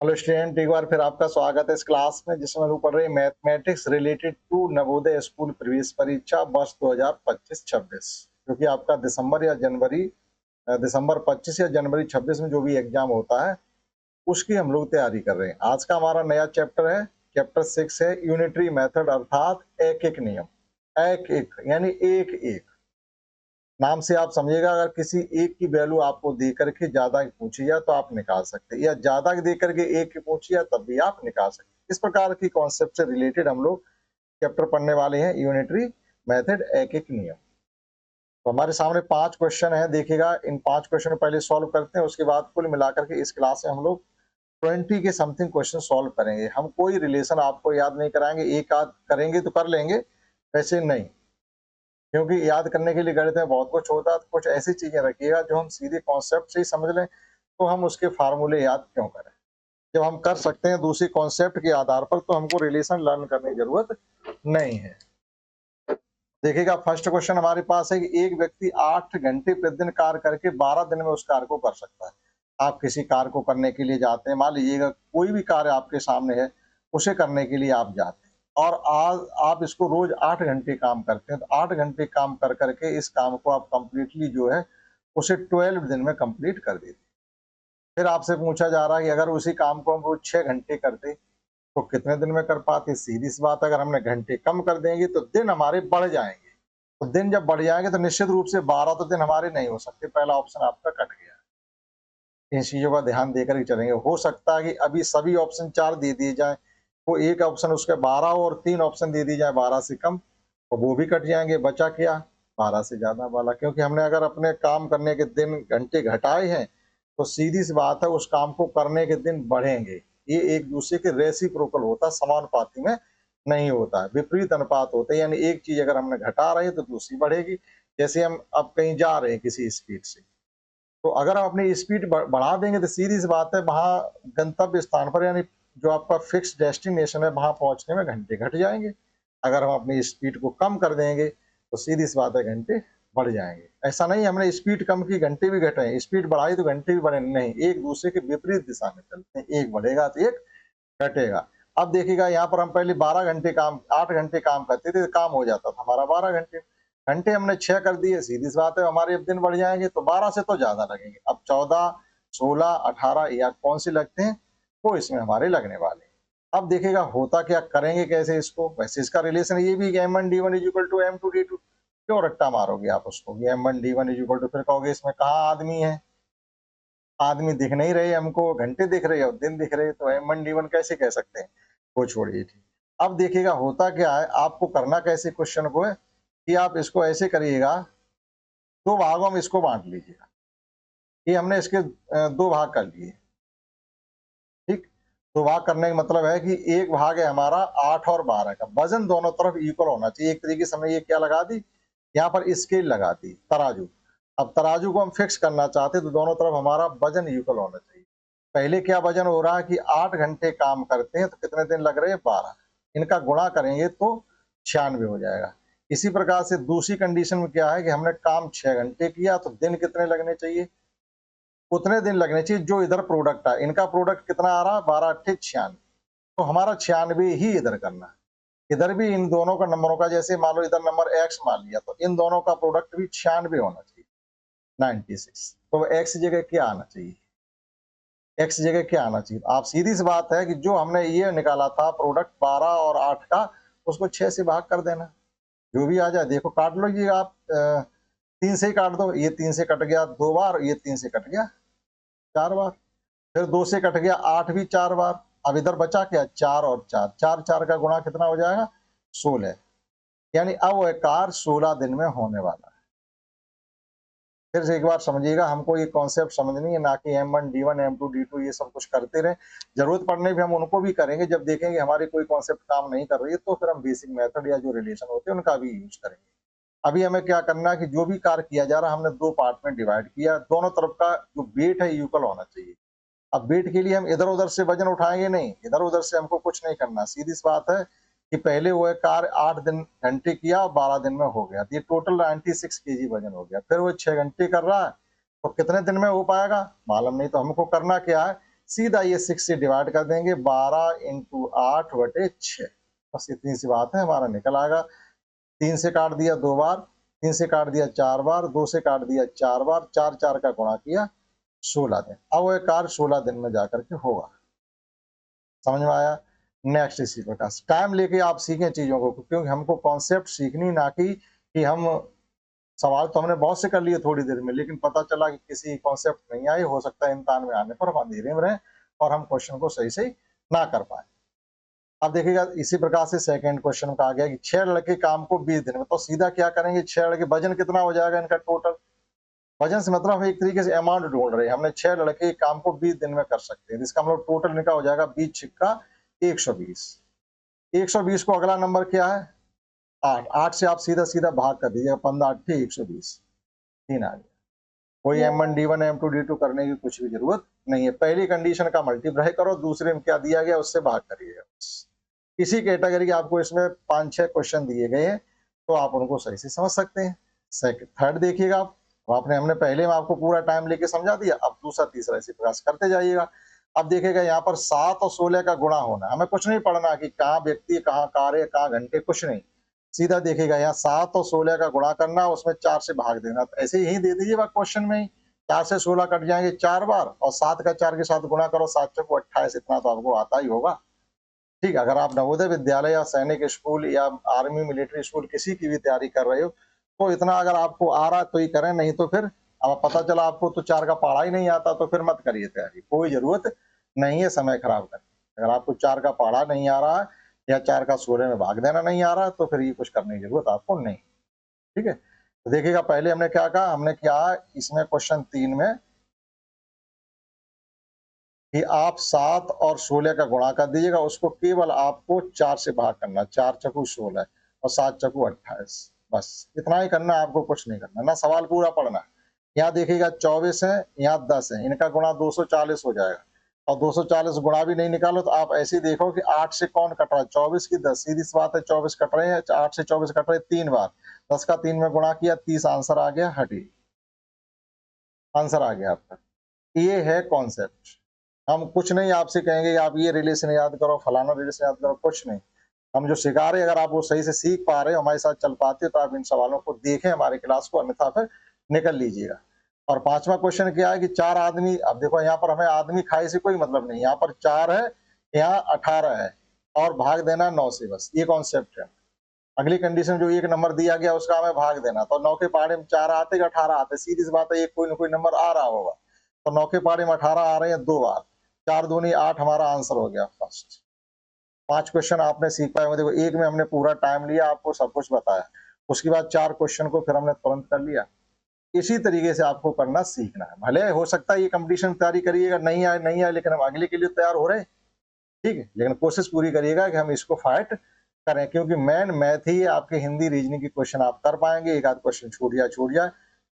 Hello student, एक बार फिर आपका स्वागत है इस क्लास में जिसमें हम लोग पढ़ रहे हैं mathematics related to Navodaya school प्रवेश परीक्षा वर्ष 2025-26, जो कि आपका दिसंबर 25 या जनवरी 26 में जो भी एग्जाम होता है उसकी हम लोग तैयारी कर रहे हैं। आज का हमारा नया चैप्टर है, चैप्टर 6 है यूनिटरी मेथड, अर्थात एक एक नियम। एक एक यानी एक एक नाम से आप समझिएगा, अगर किसी एक की वैल्यू आपको दे करके ज्यादा पूछी जाए तो आप निकाल सकते हैं, या ज्यादा दे करके एक की पूछी जाए तब भी आप निकाल सकते हैं। इस प्रकार की कॉन्सेप्ट से रिलेटेड हम लोग चैप्टर पढ़ने वाले हैं, यूनिटरी मेथड, एक एक नियम। तो हमारे सामने 5 क्वेश्चन है, देखिएगा इन 5 क्वेश्चन को पहले सॉल्व करते हैं, उसके बाद कुल मिलाकर के इस क्लास में हम लोग 20 के समथिंग क्वेश्चन सॉल्व करेंगे। हम कोई रिलेशन आपको याद नहीं कराएंगे, एक आध करेंगे तो कर लेंगे, वैसे नहीं, क्योंकि याद करने के लिए गणित में बहुत कुछ होता है। तो कुछ ऐसी चीजें रखिएगा जो हम सीधे कॉन्सेप्ट से ही समझ लें, तो हम उसके फार्मूले याद क्यों करें। जब हम कर सकते हैं दूसरी कॉन्सेप्ट के आधार पर, तो हमको रिलेशन लर्न करने की जरूरत नहीं है। देखिएगा फर्स्ट क्वेश्चन हमारे पास है कि एक व्यक्ति 8 घंटे प्रतिदिन कार्य करके 12 दिन में उस कार्य को कर सकता है। आप किसी कार्य को करने के लिए जाते हैं, मान लीजिएगा कोई भी कार्य आपके सामने है, उसे करने के लिए आप जाते हैं और आज आप इसको रोज 8 घंटे काम करते हैं, तो 8 घंटे काम कर करके इस काम को आप कंप्लीटली जो है उसे 12 दिन में कंप्लीट कर देते हैं। फिर आपसे पूछा जा रहा है कि अगर उसी काम को हम रोज 6 घंटे करते तो कितने दिन में कर पाते। सीधी सी बात, अगर हमने घंटे कम कर देंगे तो दिन हमारे बढ़ जाएंगे, तो दिन जब बढ़ जाएंगे तो निश्चित रूप से 12 तो दिन हमारे नहीं हो सकते। पहला ऑप्शन आपका कट गया। इन चीजों का ध्यान देकर ही चलेंगे। हो सकता है कि अभी सभी ऑप्शन 4 दे दिए जाए, तो एक ऑप्शन उसके 12 हो और 3 ऑप्शन दे दिए जाए 12 से कम, तो वो भी कट जाएंगे। बचा क्या, 12 से ज्यादा वाला, क्योंकि हमने अगर अपने काम करने के दिन घंटे घटाए हैं तो सीधी सी बात है उस काम को करने के दिन बढ़ेंगे। ये एक दूसरे के रेसिप्रोकल होता, समानुपाती में नहीं होता है, विपरीत अनुपात होते हैं। यानी एक चीज अगर हमने घटा रहे हैं तो दूसरी बढ़ेगी। जैसे हम अब कहीं जा रहे हैं किसी स्पीड से, तो अगर हम अपनी स्पीड बढ़ा देंगे तो सीधी सी बात है वहां गंतव्य स्थान पर, यानी जो आपका फिक्स डेस्टिनेशन है, वहां पहुंचने में घंटे घट जाएंगे। अगर हम अपनी स्पीड को कम कर देंगे तो सीधी सी बात है घंटे बढ़ जाएंगे। ऐसा नहीं हमने स्पीड कम की घंटे भी घटे, स्पीड बढ़ाई तो घंटे भी बढ़े, नहीं, एक दूसरे के विपरीत दिशा में चलते हैं, एक बढ़ेगा तो एक घटेगा। अब देखिएगा यहाँ पर हम पहले 12 घंटे काम 8 घंटे काम करते थे तो काम हो जाता था हमारा 12 घंटे, घंटे हमने 6 कर दिए, सीधी सी बात है हमारे अब दिन बढ़ जाएंगे, तो 12 से तो ज्यादा लगेंगे। अब 14, 16, 18 या कौन से लगते हैं वो इसमें हमारे लगने वाले हैं। अब देखिएगा होता क्या, करेंगे कैसे इसको। वैसे इसका रिलेशन ये भी M1D1 = M2D2, क्यों रट्टा मारोगे आप उसको M1D1 फिर कहोगे इसमें कहाँ आदमी है, आदमी दिख नहीं रहे हमको, घंटे दिख रहे और दिन दिख रहे, तो M1D1 कैसे कह सकते हैं। वो छोड़िए, ठीक। अब देखिएगा होता क्या है, आपको करना कैसे क्वेश्चन को है कि आप इसको ऐसे करिएगा, दो भागों में इसको बांट लीजिएगा। ये हमने इसके दो भाग कर लिए, ठीक। दो भाग करने का मतलब है कि एक भाग है हमारा 8 और 12 का, वजन दोनों तरफ इक्वल होना चाहिए। एक तरीके से हमने ये क्या लगा दी, यहाँ पर स्केल लगा दी, तराजू। अब तराजू को हम फिक्स करना चाहते तो दोनों तरफ हमारा वजन इक्वल होना चाहिए। पहले क्या वजन हो रहा है कि 8 घंटे काम करते हैं तो कितने दिन लग रहे हैं, 12। इनका गुणा करेंगे तो 96 हो जाएगा। इसी प्रकार से दूसरी कंडीशन में क्या है कि हमने काम 6 घंटे किया तो दिन कितने लगने चाहिए, उतने दिन लगने चाहिए जो इधर प्रोडक्ट है। इनका प्रोडक्ट कितना आ रहा है, 12 8 96, तो हमारा 96 ही इधर करना है। इधर भी इन दोनों का नंबरों का, जैसे मान लो इधर नंबर x मान लिया, तो इन दोनों का प्रोडक्ट भी 96 होना चाहिए, 96। तो x जगह क्या आना चाहिए, x जगह क्या आना चाहिए। आप सीधी सी बात है कि जो हमने ये निकाला था प्रोडक्ट 12 और 8 का, उसको 6 से भाग कर देना, जो भी आ जाए। देखो काट लो ये आप, 3 से ही काट दो, ये 3 से कट गया 2 बार, ये 3 से कट गया 4 बार, फिर 2 से कट गया 8 भी 4 बार। अब इधर बचा क्या, 4 और 4, 4 4 का गुणा कितना हो जाएगा, 16। यानी अब वह कार्य 16 दिन में होने वाला है। फिर से एक बार समझिएगा, हमको ये कॉन्सेप्ट समझनी है, ना कि M1D1 M2D2 ये सब कुछ करते रहे। जरूरत पड़ने पे हम उनको भी करेंगे, जब देखेंगे हमारी कोई कॉन्सेप्ट काम नहीं कर रही है तो फिर हम बेसिक मेथड या जो रिलेशन होते हैं उनका भी यूज करेंगे। अभी हमें क्या करना है कि जो भी कार्य किया जा रहा है हमने दो पार्ट में डिवाइड किया, दोनों तरफ का जो वेट है इक्वल होना चाहिए। अब वेट के लिए हम इधर उधर से वजन उठाएंगे नहीं, इधर उधर से हमको कुछ नहीं करना। सीधी सी बात है कि पहले वो कार्य 8 दिन घंटे किया और 12 दिन में हो गया, तो ये टोटल 96 केजी वजन हो गया। फिर वो 6 घंटे कर रहा है तो कितने दिन में हो पाएगा मालूम नहीं। तो हमको करना क्या है सीधा ये 6 से डिवाइड कर देंगे, 12 इंटू 8/6, बस इतनी सी बात है, हमारा निकल आएगा। 3 से काट दिया 2 बार, 3 से काट दिया 4 बार, 2 से काट दिया 4 बार, 4 4 का गुणा किया 16 दिन। अब वो कार्य 16 दिन में जाकर के होगा। समझ में आया? नेक्स्ट इसी प्रकार टाइम लेके आप सीखें चीजों को, क्योंकि हमको कॉन्सेप्ट सीखनी, ना कि हम सवाल तो हमने बहुत से कर लिए थोड़ी देर में, लेकिन पता चला कि किसी कॉन्सेप्ट नहीं आई, हो सकता है इम्तिहान में आने पर हम अंधेरे में रहें और हम क्वेश्चन को सही से ना कर पाए। अब देखिएगा इसी प्रकार से सेकंड क्वेश्चन का आ गया कि 6 लड़के काम को 20 दिन में, तो सीधा क्या करेंगे, 6 लड़के वजन कितना हो जाएगा इनका टोटल। वजन से मतलब हम एक तरीके से अमाउंट ढूंढ रहे हैं, हमने 6 लड़के काम को 20 दिन में कर सकते हैं, इसका मतलब टोटल इनका हो जाएगा 20 छिक्का 120। 120 को अगला नंबर क्या है, 8। 8 से आप सीधा सीधा भाग कर दीजिएगा, 15 8 120, 3 आ गया। कोई M1 D1 M2 D2 करने की कुछ भी जरूरत नहीं है, पहली कंडीशन का मल्टीप्लाई करो, दूसरे में क्या दिया गया उससे भाग करिएगा। इसी कैटेगरी के आपको इसमें 5-6 क्वेश्चन दिए गए हैं, तो आप उनको सही से समझ सकते हैं। थर्ड देखिएगा आप, हमने पहले में आपको पूरा टाइम लेके समझा दिया, अब दूसरा तीसरा इसी प्रकार करते जाइएगा। अब देखिएगा यहाँ पर 7 और 16 का गुणा होना, हमें कुछ नहीं पढ़ना कि कहाँ व्यक्ति, कहाँ कार्य, कहाँ घंटे, कुछ नहीं, सीधा देखिएगा यहाँ 7 और 16 का गुणा करना, उसमें 4 से भाग देना, तो ऐसे ही दे दीजिए क्वेश्चन में ही। 4 से 16 कट जाएंगे 4 बार, और 7 का 4 के साथ गुणा करो, 7 चौको 28, इतना तो आपको आता ही होगा। ठीक है, अगर आप नवोदय विद्यालय या सैनिक स्कूल या आर्मी मिलिट्री स्कूल किसी की भी तैयारी कर रहे हो, तो इतना अगर आपको आ रहा तो ही करें, नहीं तो फिर अब पता चला आपको तो 4 का पढ़ा ही नहीं आता, तो फिर मत करिए तैयारी, कोई जरूरत नहीं है समय खराब करने। अगर आपको 4 का पढ़ा नहीं आ रहा है या 4 का 16 में भाग देना नहीं आ रहा, तो फिर ये कुछ करने की जरूरत आपको नहीं। ठीक है, तो देखिएगा पहले हमने क्या कहा, हमने क्या इसमें क्वेश्चन 3 में कि आप 7 और 16 का गुणा कर दीजिएगा, उसको केवल आपको 4 से भाग करना, 4 चकू 16 और 7 चकू 28, बस इतना ही करना, आपको कुछ नहीं करना, ना सवाल पूरा पढ़ना। यहाँ देखिएगा 24 है, यहाँ 10 है, इनका गुणा 240 हो जाएगा, और 240 गुणा भी नहीं निकालो तो आप ऐसे ही देखो कि 8 से कौन कट रहा है, 24 की 10, सीधी सी बात है, 24 कट रहे हैं, 8 से 24 कट रहे 3 बार, 10 का 3 में गुणा किया, 30 आंसर आ गया, हटी आंसर आ गया आपका। ये है कॉन्सेप्ट। हम कुछ नहीं आपसे कहेंगे आप ये रिलेशन याद करो, फलाना रिलेशन याद करो, कुछ नहीं। हम जो सिखा रहे, अगर आप वो सही से सीख पा रहे हो, हमारे साथ चल पाते हो, तो आप इन सवालों को देखें हमारी क्लास को, अन्यथा फिर निकल लीजिएगा। और 5वां क्वेश्चन क्या है कि 4 आदमी, अब देखो यहाँ पर हमें आदमी खाए से कोई मतलब नहीं, यहाँ पर 4 है, यहाँ 18 है, और भाग देना 9 से, बस ये कॉन्सेप्ट है। अगली कंडीशन जो 1 नंबर दिया गया उसका हमें भाग देना, तो 9 के पहाड़े में 4 आते 18 आते, सीधी सी बात है, एक कोई ना कोई नंबर आ रहा होगा, तो 9 के पहाड़े में 18 आ रहे हैं 2 बार, 4 दूनी 8 हमारा आंसर हो गया फर्स्ट। 5 क्वेश्चन आपने सीख पाए, देखो एक में हमने पूरा टाइम लिया, आपको सब कुछ बताया, उसके बाद 4 क्वेश्चन को फिर हमने तुरंत कर लिया। इसी तरीके से आपको करना सीखना है, भले हो सकता है ये कंपटीशन तैयारी करिएगा नहीं आए, लेकिन हम अगले के लिए तैयार हो रहे हैं। ठीक है, लेकिन कोशिश पूरी करिएगा कि हम इसको फाइट करें, क्योंकि मेन मैथ ही आपके हिंदी रीजनिंग की क्वेश्चन आप कर पाएंगे, एक आध क्वेश्चन छूट जाए,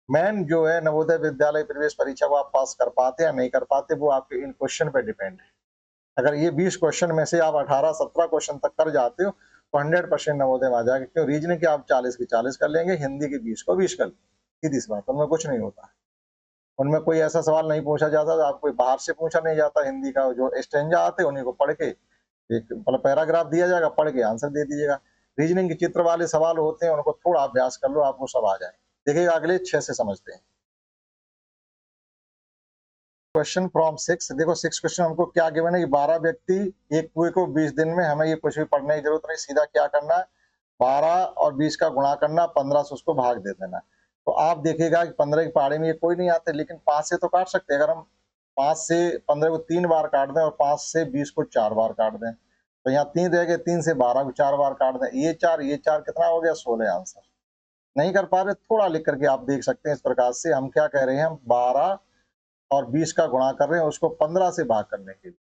मेन जो है नवोदय विद्यालय प्रवेश परीक्षा वो आप पास कर पाते या नहीं कर पाते, वो आपके इन क्वेश्चन पे डिपेंड है। अगर ये 20 क्वेश्चन में से आप 18-17 क्वेश्चन तक कर जाते हो, तो 100% नवोदय में आ जाएगा, क्यों रीजनिंग के आप 40 की 40 कर लेंगे, हिंदी की 20 को 20 कर लेंगे, सीधी सी बात, उनमें कुछ नहीं होता, उनमें कोई ऐसा सवाल नहीं पूछा जाता, तो आपको बाहर से पूछा नहीं जाता, हिंदी का जो स्टेंजा आते उन्हीं को पढ़ के एक मतलब पैराग्राफ दिया जाएगा, पढ़ के आंसर दे दीजिएगा। रीजनिंग के चित्र वाले सवाल होते हैं, उनको थोड़ा अभ्यास कर लो, आपको सब आ जाए। देखिएगा अगले 6 से समझते हैं। क्वेश्चन फ्रॉम 6, देखो 6 क्वेश्चन हमको क्या गिवन है कि 12 व्यक्ति एक कुएं को 20 दिन में, हमें ये कुछ भी पढ़ने की जरूरत नहीं, सीधा क्या करना है, 12 और 20 का गुणा करना, 15 से उसको भाग दे देना। तो आप देखिएगा कि 15 की पहाड़ी में ये कोई नहीं आते, लेकिन 5 से तो काट सकते हैं। अगर हम 5 से 15 को 3 बार काट दें और 5 से 20 को 4 बार काट दें, तो यहाँ 3 रह गए, 3 से 12 को 4 बार काट दें, ये 4 कितना हो गया, 16 आंसर। नहीं कर पा रहे, थोड़ा लिख करके आप देख सकते हैं इस प्रकार से। हम क्या कह रहे हैं, हम 12 और 20 का गुणा कर रहे हैं, उसको 15 से भाग करने के लिए।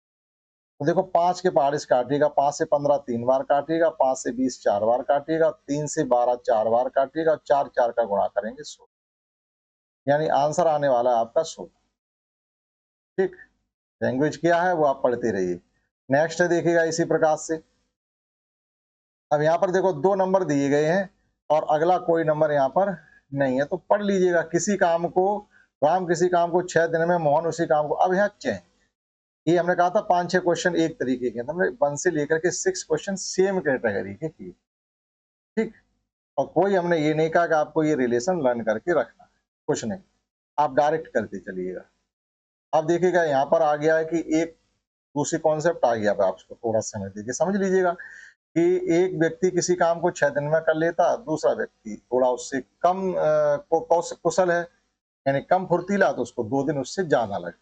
तो देखो 5 के पहाड़ से काटिएगा, 5 से 15 3 बार काटिएगा, 5 से 20 4 बार काटिएगा, 3 से 12 4 बार काटिएगा, 4 4 का गुणा करेंगे 16, यानी आंसर आने वाला है आपका 16। ठीक, लैंग्वेज क्या है वो आप पढ़ते रहिए। नेक्स्ट है देखिएगा इसी प्रकार से, अब यहाँ पर देखो 2 नंबर दिए गए हैं और अगला कोई नंबर यहाँ पर नहीं है, तो पढ़ लीजिएगा। किसी काम को राम किसी काम को 6 दिन में, मोहन उसी काम को, अब यहाँ चेंज ये हमने कहा था 5-6 क्वेश्चन एक तरीके के, हमने 1 से लेकर के 6 क्वेश्चन सेम कैटेगरी के किए, ठीक। और कोई हमने ये नहीं कहा कि आपको ये रिलेशन लर्न करके रखना है, कुछ नहीं, आप डायरेक्ट करते चलिएगा। अब देखिएगा यहाँ पर आ गया है कि एक दूसरी कॉन्सेप्ट आ गया, आप उसको थोड़ा समझ लीजिए, समझ लीजिएगा कि एक व्यक्ति किसी काम को 6 दिन में कर लेता, दूसरा व्यक्ति थोड़ा उससे कम कुशल है, यानी कम फुर्तीला, तो उसको 2 दिन उससे ज्यादा लगे,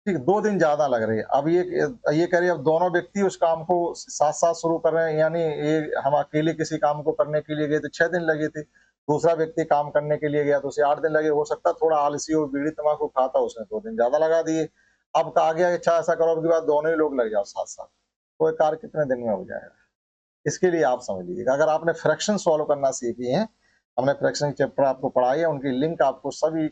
ठीक, 2 दिन ज्यादा लग रहे हैं। अब ये कह रहे अब दोनों व्यक्ति उस काम को साथ साथ शुरू कर रहे हैं, यानी ये हम अकेले किसी काम को करने के लिए गए तो 6 दिन लगे थे, दूसरा व्यक्ति काम करने के लिए गया तो उसे 8 दिन लगे, हो सकता थोड़ा आलसी हो, बीड़ी तम्बाकू खाता, उसने 2 दिन ज्यादा लगा दिए। अब कहा गया अच्छा ऐसा करो कि बाद दोनों ही लोग लग जाओ साथ साथ, तो ये कार्य कितने दिन में हो जाएगा, इसके लिए आप समझ लीजिएगा। अगर आपने फ्रैक्शन सॉल्व करना सीखी है, हमने फ्रैक्शन चैप्टर आपको पढ़ाई है, उनकी लिंक आपको सभी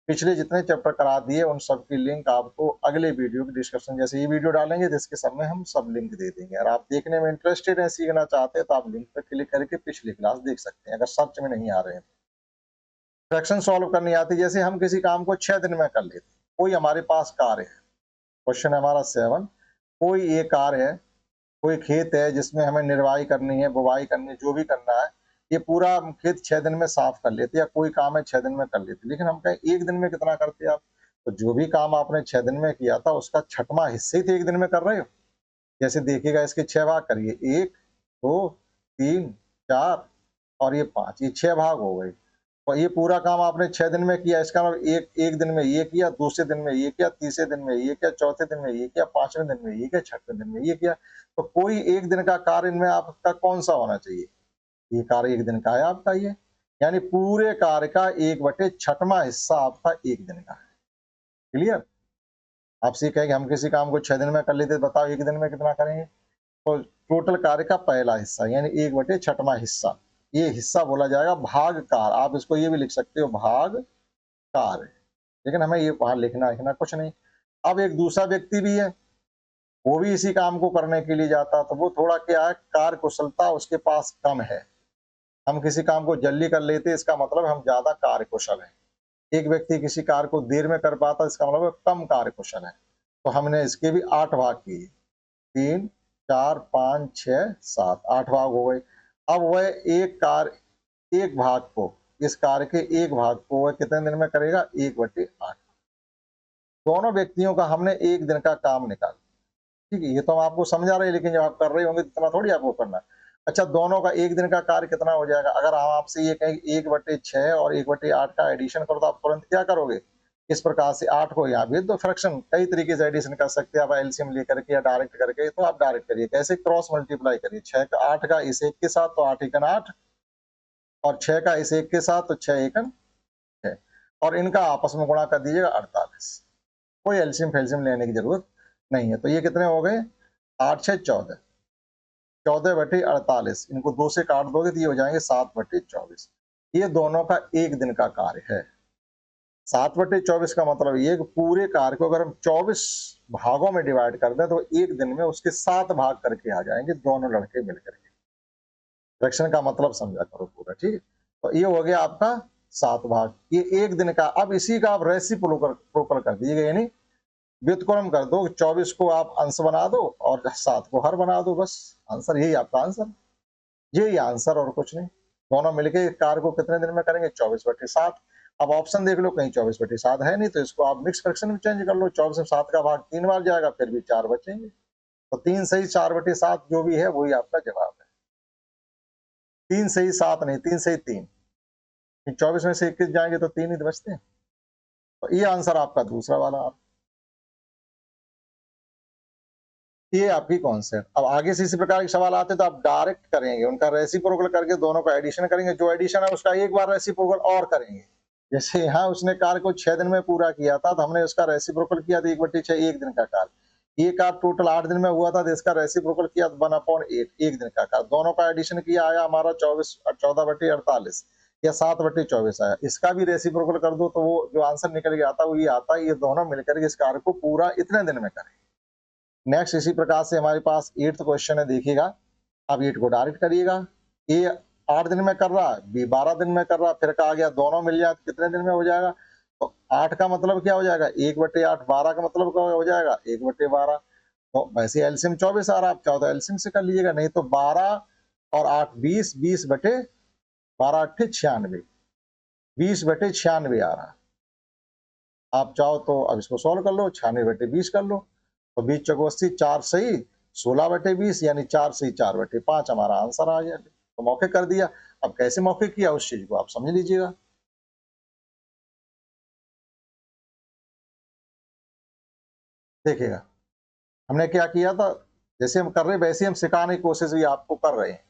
पिछले जितने चैप्टर करा दिए उन सब की लिंक आपको अगले वीडियो की डिस्क्रिप्शन, जैसे ये वीडियो डालेंगे तो इसके सब में हम सब लिंक दे देंगे। अगर आप देखने में इंटरेस्टेड हैं, सीखना चाहते हैं, तो आप लिंक पर क्लिक करके पिछली क्लास देख सकते हैं, अगर सर्च में नहीं आ रहे हैं। फ्रैक्शन सॉल्व करनी आती, जैसे हम किसी काम को 6 दिन में कर लेते, कोई हमारे पास कार्य है, क्वेश्चन है हमारा 7, कोई एक कार्य है, कोई खेत है जिसमें हमें निर्वाही करनी है, बुवाई करनी है, जो भी करना है, ये पूरा खेत 6 दिन में साफ कर लेते, या कोई काम है 6 दिन में कर लेते, लेकिन हम कहें 1 दिन में कितना करते आप, तो जो भी काम आपने 6 दिन में किया था उसका 6वां हिस्से ही तो 1 दिन में कर रहे हो। जैसे देखिएगा, इसके 6 भाग करिए, 1 2 3 4 और ये 5, ये 6 भाग हो गए, और ये पूरा काम आपने 6 दिन में किया, इसका मतलब एक दिन में ये किया, दूसरे दिन में ये किया, तीसरे दिन में ये किया, चौथे दिन में ये किया, 5वें दिन में ये किया, 6वें दिन में ये किया। तो कोई एक दिन का कार्य इनमें आपका कौन सा होना चाहिए, ये कार्य एक दिन का है आपका, ये यानी पूरे कार्य का 1/6वां हिस्सा आपका एक दिन का है। क्लियर? आपसे ये कहेंगे हम किसी काम को 6 दिन में कर लेते, बताओ एक दिन में कितना करेंगे, तो टोटल कार्य का पहला हिस्सा यानी 1/6वां हिस्सा, ये हिस्सा बोला जाएगा भाग कार। आप इसको ये भी लिख सकते हो भाग कार्य, लेकिन हमें ये वहां लिखना कुछ नहीं। अब एक दूसरा व्यक्ति भी है, वो भी इसी काम को करने के लिए जाता, तो वो थोड़ा क्या है, कार्य कुशलता उसके पास कम है। हम किसी काम को जल्दी कर लेते, इसका मतलब हम ज्यादा कार्य कुशल है। एक व्यक्ति किसी कार्य को देर में कर पाता, इसका मतलब कम कार्य कुशल है। तो हमने इसके भी 8 भाग किए, 3 4 5 6 7, 8 भाग हो गए। अब वह एक भाग को, इस कार्य के एक भाग को वह कितने दिन में करेगा, 1/8। दोनों व्यक्तियों का हमने एक दिन का काम निकाला, ठीक है, ये तो हम आपको समझा रहे हैं, लेकिन जब आप कर रहे होंगे तो इतना थोड़ी आपको करना है। अच्छा, दोनों का एक दिन का कार्य कितना हो जाएगा, अगर हम आपसे ये कहें 1/6 और 1/8 का एडिशन करो, तो आप तुरंत क्या करोगे, इस प्रकार से 8 को यहाँ भेज दो, फ्रैक्शन कई तरीके से एडिशन कर सकते हैं आप, एलसीएम लेकर के या डायरेक्ट करके, तो आप डायरेक्ट करिए, कैसे, क्रॉस मल्टीप्लाई करिए, 6 का 8 का इस एक के साथ तो 8 एकन 8, और 6 का इस एक के साथ तो 6 एकन 6, और इनका आपस में गुणा कर दीजिएगा 48। कोई एलसीएम फेल्सियम लेने की जरूरत नहीं है। तो ये कितने हो गए, 8 6 14, 14/48, इनको 2 से काट दोगे तो ये हो जाएंगे 7/24। ये दोनों का एक दिन का कार्य है। 7/24 का मतलब ये कि पूरे कार्य को अगर हम 24 भागों में डिवाइड कर दें तो एक दिन में उसके 7 भाग करके आ जाएंगे, दोनों लड़के मिलकर के। फ्रैक्शन का मतलब समझा करो पूरा, ठीक है। तो ये हो गया आपका 7 भाग, ये एक दिन का। अब इसी का आप रेसिप्रोकल कर दीजिएगा, यानी व्युत्क्रम कर दो, 24 को आप अंश बना दो और 7 को हर बना दो, बस आंसर यही आपका आंसर, यही आंसर और कुछ नहीं। दोनों मिलके कार्य को कितने दिन में करेंगे, 24/7। अब ऑप्शन देख लो, कहीं 24/7 है नहीं, तो इसको आप मिक्स फ्रैक्शन में चेंज कर लो, 24 में 7 का भाग 3 बार जाएगा, फिर भी 4 बचेंगे, तो 3 सही 4/7 जो भी है वही आपका जवाब है। 3 सही 7 नहीं, 3 सही 3, 24 में से 21 जाएंगे तो 3 ही तो बचते हैं, तो ये आंसर आपका दूसरा वाला। आप ये आपकी कॉन्सेप्ट। अब आगे से इसी प्रकार के सवाल आते हैं तो आप डायरेक्ट करेंगे, उनका रेसिप्रोकल करके दोनों का एडिशन करेंगे, जो एडिशन है उसका एक बार रेसिप्रोकल और करेंगे। जैसे यहाँ उसने कार्य को 6 दिन में पूरा किया था, तो हमने उसका रेसिप्रोकल किया, तो 1/6 एक दिन का कार्य। एक आप टोटल 8 दिन में हुआ था, तो इसका रेसिप्रोकल किया 1/8 एक दिन का कार्य। दोनों का एडिशन किया, आया हमारा 14/48 या 7/24 आया। इसका भी रेसिप्रोकल कर दो तो वो जो आंसर निकल के आता है वो ये आता है। ये दोनों मिलकर इस कार्य को पूरा इतने दिन में करें। नेक्स्ट इसी प्रकार से हमारे पास 8th क्वेश्चन है, देखिएगा। अब 8 को डायरेक्ट करिएगा, ए 8 दिन में कर रहा है, बी 12 दिन में कर रहा है, फिर कहा गया दोनों मिल जाए तो कितने दिन में हो जाएगा, तो 8 का मतलब क्या हो जाएगा, 1/8। 12 का मतलब क्या हो जाएगा, 1/12। तो वैसे एलसीएम 24 आ रहा है, आप चाहो तो एलसीएम से कर लीजिएगा, नहीं तो 12 और 8 20, 20/12 8 96, 20/96 आ रहा है। आप चाहो तो अब इसको सॉल्व कर लो, 96/20 कर लो, तो 20 चौको 80, 4 सही 16/20 यानी 4 सही 4/5 हमारा आंसर आ गया। तो मौखिक कर दिया। अब कैसे मौखिक किया उस चीज को आप समझ लीजिएगा। देखिएगा हमने क्या किया था, जैसे हम कर रहे हैं वैसे हम सिखाने की कोशिश भी आपको कर रहे हैं।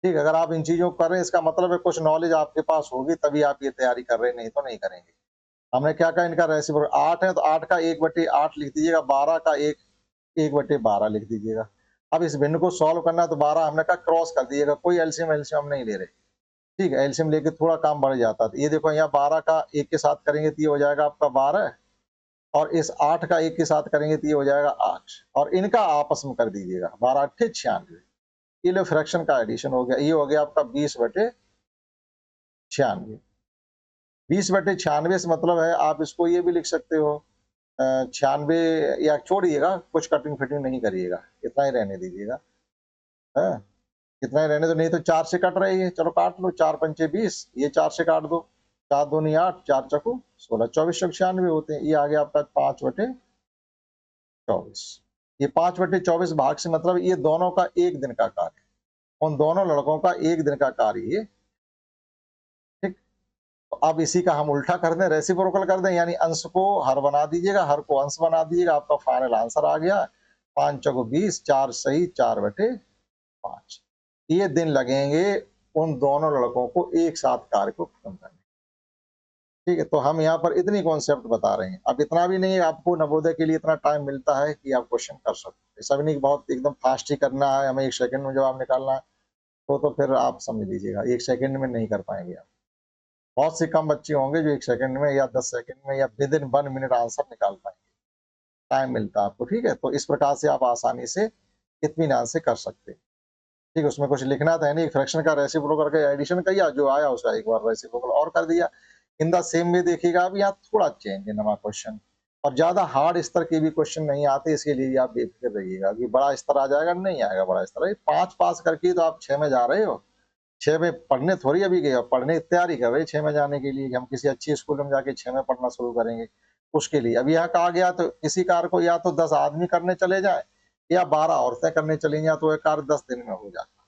ठीक, अगर आप इन चीजों को कर रहे हैं इसका मतलब है कुछ नॉलेज आपके पास होगी तभी आप ये तैयारी कर रहे हैं, नहीं तो नहीं करेंगे। हमने क्या कहा, इनका रेसिप्रोकल 8 है तो 8 का 1/8 लिख दीजिएगा, 12 का 1/12 लिख दीजिएगा। अब इस भिन्न को सॉल्व करना है तो 12 हमने कहा क्रॉस कर दीजिएगा, कोई एलसीएम एलसीएम हम नहीं ले रहे। ठीक है, एलसीएम लेके थोड़ा काम बढ़ जाता है। ये देखो यहाँ 12 का 1 के साथ करेंगे तो ये हो जाएगा आपका 12, और इस 8 का 1 के साथ करेंगे तो ये हो जाएगा 8, और इनका आपस में कर दीजिएगा 12 8 96। ये लो फ्रैक्शन का एडिशन हो गया, ये हो गया आपका 20/96। 20/96 से मतलब है आप इसको ये भी लिख सकते हो 96, या छोड़िएगा, कुछ कटिंग फिटिंग नहीं करिएगा, इतना ही रहने दीजिएगा। है, इतना ही रहने दो, नहीं तो 4 से कट रही है, चलो काट लो, 4 पंचे 20, ये 4 से काट दो, 4 दूनी 8, 4 चकू 16, 24/96 होते हैं। ये आ गया आपका 5/24। ये 5/24 भाग से मतलब ये दोनों का एक दिन का कार्य, उन दोनों लड़कों का एक दिन का कार्य ये। ठीक, तो अब इसी का हम उल्टा कर दें, रेसिप्रोकल कर दें, यानी अंश को हर बना दीजिएगा, हर को अंश बना दीजिएगा, आपका फाइनल आंसर आ गया 5 चौको 20, 4 सही 4/5। ये दिन लगेंगे उन दोनों लड़कों को एक साथ कार्य को खत्म करने। ठीक है, तो हम यहाँ पर इतनी कॉन्सेप्ट बता रहे हैं। अब इतना भी नहीं, आपको नवोदय के लिए इतना टाइम मिलता है कि आप क्वेश्चन कर सकते हैं, ऐसा भी नहीं बहुत एकदम फास्ट ही करना है, हमें 1 सेकंड में जवाब निकालना है, तो फिर आप समझ लीजिएगा 1 सेकंड में नहीं कर पाएंगे आप। बहुत से कम बच्चे होंगे जो 1 सेकंड में या 10 सेकंड में या विद इन 1 मिनट आंसर निकाल पाएंगे, टाइम मिलता है आपको। ठीक है, तो इस प्रकार से आप आसानी से इत्मीनान से कर सकते हैं। ठीक है, उसमें कुछ लिखना था नहीं, फ्रैक्शन का रेसिप्रोकल का एडिशन किया, जो आया उसका एक बार रेसिप्रोकल और कर दिया। इन द सेम में देखिएगा, अब यहाँ थोड़ा चेंज है नवा क्वेश्चन, और ज्यादा हार्ड स्तर के भी क्वेश्चन नहीं आते, इसके लिए आप बेफिक्र रहिएगा कि बड़ा स्तर आ जाएगा, नहीं आएगा बड़ा स्तर। 5 पास करके तो आप 6 में जा रहे हो, 6 में पढ़ने थोड़ी अभी गए, पढ़ने की तैयारी कर रहे 6 में जाने के लिए, हम किसी अच्छी स्कूल में जाके 6 में पढ़ना शुरू करेंगे उसके लिए। अब यहाँ कहा गया तो किसी कार्य को या तो 10 आदमी करने चले जाए या 12 औरतें करने चली जाए, तो एक कार्य 10 दिन में हो जाता।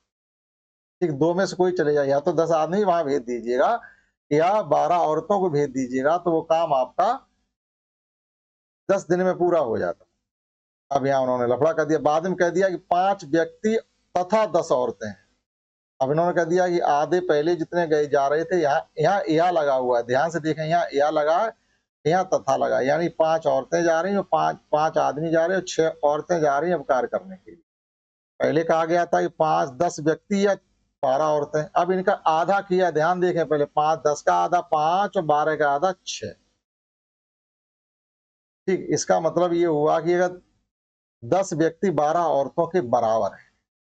ठीक, दो में से कोई चले जाए, या तो 10 आदमी वहां भेज दीजिएगा या 12 औरतों को भेज दीजिएगा, तो वो काम आपका 10 दिन में पूरा हो जाता। अब यहाँ उन्होंने लफड़ा कर दिया, बाद में कह दिया कि 5 व्यक्ति तथा 10 औरतें। अब इन्होंने कह दिया कि आधे पहले जितने गए जा रहे थे, यहाँ यहाँ या लगा हुआ है, ध्यान से देखें, यहाँ या लगा, यहाँ तथा लगा, यानी 5 औरतें जा रही हैं, 5 आदमी जा रहे हैं, 6 औरतें जा रही हैं अब कार्य करने के लिए। पहले कहा गया था कि 5 10 व्यक्ति या 12 औरतें, अब इनका आधा किया, ध्यान देखें, पहले 5 10 का आधा 5 और 12 का आधा 6। ठीक, इसका मतलब ये हुआ कि अगर 10 व्यक्ति 12 औरतों के बराबर है,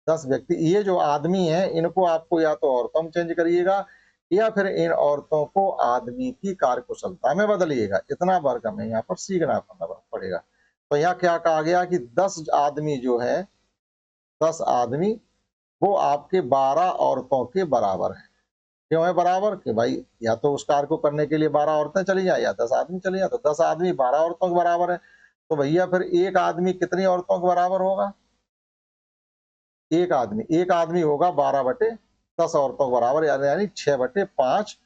10 व्यक्ति, ये जो आदमी है इनको आपको या तो औरतों में चेंज करिएगा या फिर इन औरतों को आदमी की कार्यकुशलता में बदलिएगा। इतना वर्ग हमें यहाँ पर सीखना पड़ेगा। तो यहाँ क्या कहा गया कि 10 आदमी जो है, 10 आदमी वो आपके 12 औरतों के बराबर है। क्यों है बराबर, कि भाई या तो उस कार्य को करने के लिए 12 औरतें चली जाए या 10 आदमी चले जाए, तो 10 आदमी 12 औरतों के बराबर है। तो भैया फिर एक आदमी कितनी औरतों के बराबर होगा, एक आदमी होगा 12/10 औरतों के बराबर, यानी 6/5